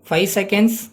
5 seconds.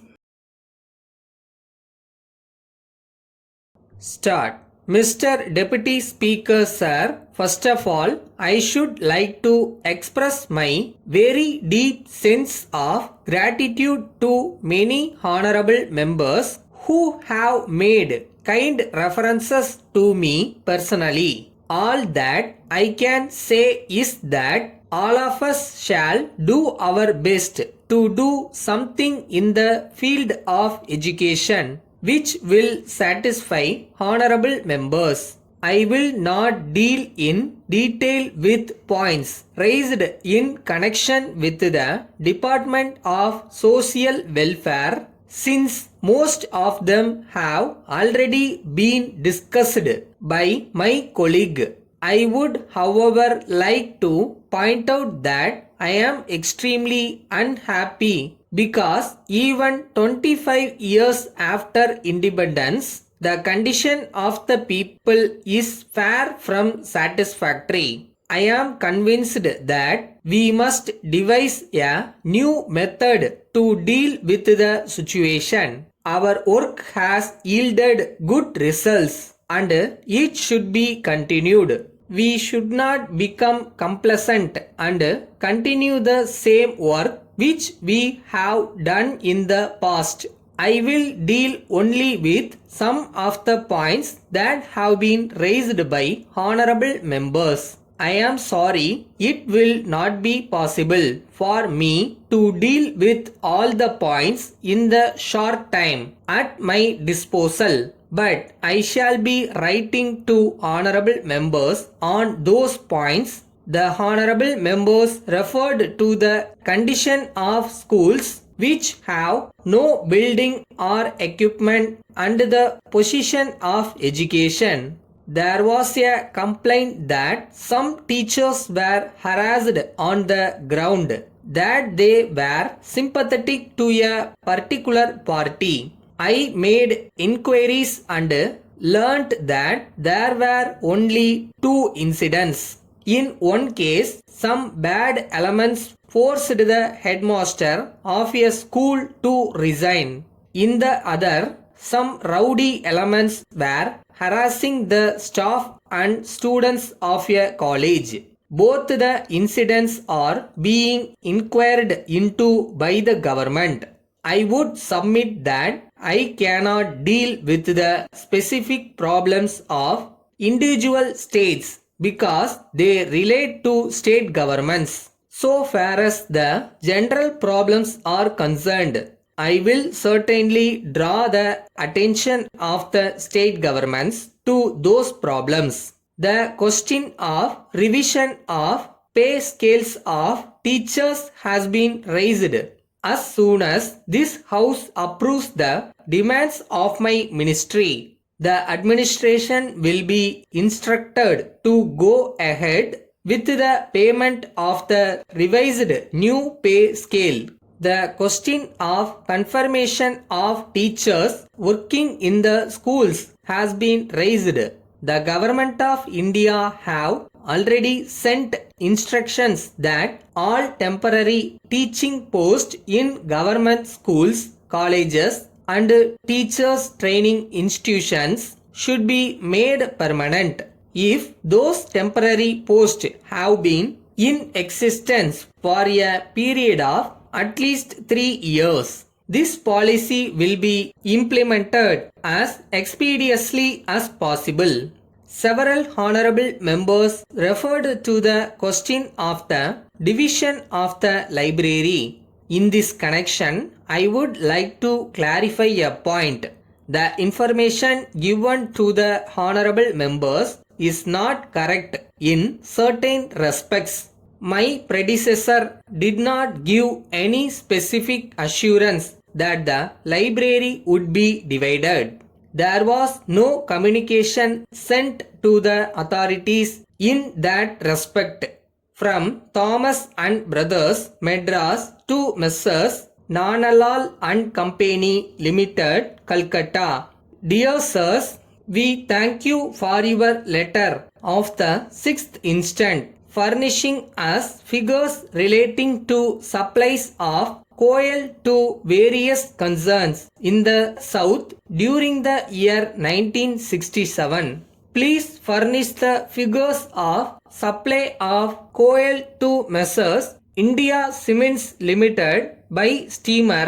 Start. Mr. Deputy Speaker Sir, first of all, I should like to express my very deep sense of gratitude to many honorable members who have made kind references to me personally. All that I can say is that all of us shall do our best to do something in the field of education which will satisfy honorable members. I will not deal in detail with points raised in connection with the Department of Social Welfare since most of them have already been discussed by my colleague. I would, however, like to point out that I am extremely unhappy because even 25 years after independence, the condition of the people is far from satisfactory. I am convinced that we must devise a new method to deal with the situation. Our work has yielded good results and it should be continued. We should not become complacent and continue the same work which we have done in the past. I will deal only with some of the points that have been raised by honorable members. I am sorry it will not be possible for me to deal with all the points in the short time at my disposal, but I shall be writing to honorable members on those points. The honorable members referred to the condition of schools which have no building or equipment and the position of education. There was a complaint that some teachers were harassed on the ground that they were sympathetic to a particular party. I made inquiries and learnt that there were only 2 incidents. In one case, some bad elements forced the headmaster of a school to resign. In the other, some rowdy elements were harassing the staff and students of a college. Both the incidents are being inquired into by the government. I would submit that I cannot deal with the specific problems of individual states because they relate to state governments. So far as the general problems are concerned, I will certainly draw the attention of the state governments to those problems. The question of revision of pay scales of teachers has been raised. As soon as this house approves the demands of my ministry, the administration will be instructed to go ahead with the payment of the revised new pay scale. The question of confirmation of teachers working in the schools has been raised. The government of India have already sent instructions that all temporary teaching posts in government schools, colleges and teachers training institutions should be made permanent. If those temporary posts have been in existence for a period of at least 3 years, this policy will be implemented as expeditiously as possible. Several honorable members referred to the question of the division of the library. In this connection, I would like to clarify a point. The information given to the honorable members is not correct in certain respects. My predecessor did not give any specific assurance that the library would be divided. There was no communication sent to the authorities in that respect. From Thomas and Brothers, Madras to Messrs. Nanalal and Company Limited, Calcutta. Dear Sirs, we thank you for your letter of the 6th instant, furnishing us figures relating to supplies of coal to various concerns in the south during the year 1967. Please furnish the figures of supply of coal to Messrs. India Cements Limited by steamer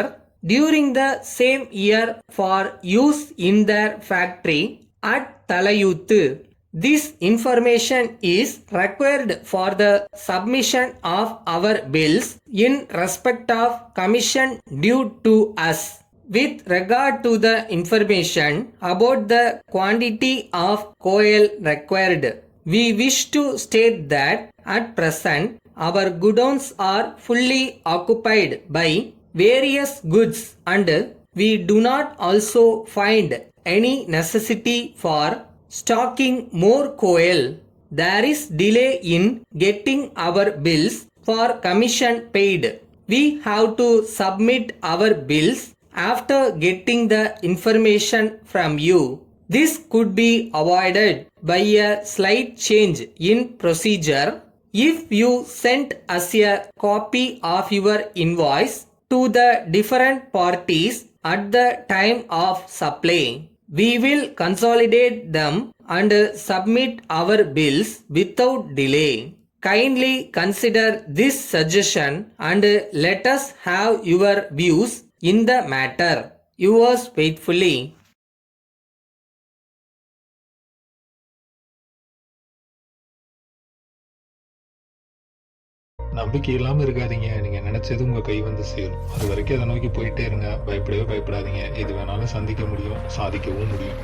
during the same year for use in their factory at Talayuthu. This information is required for the submission of our bills in respect of commission due to us. With regard to the information about the quantity of coal required, we wish to state that at present our godowns are fully occupied by various goods and we do not also find any necessity for stocking more coal. There is delay in getting our bills for commission paid. We have to submit our bills after getting the information from you. This could be avoided by a slight change in procedure. If you sent us a copy of your invoice to the different parties at the time of supply, we will consolidate them and submit our bills without delay. Kindly consider this suggestion and let us have your views in the matter. Yours faithfully. நம்பிக்கை இல்லாம இருக்காதீங்க. நீங்க நினைச்சது உங்க கை வந்து சேரும். அது வரைக்கும் அதை நோக்கி போயிட்டே இருங்க. பயப்படவே பயப்படாதீங்க. எது வேணாலும் சந்திக்க முடியும், சாதிக்கவும் முடியும்.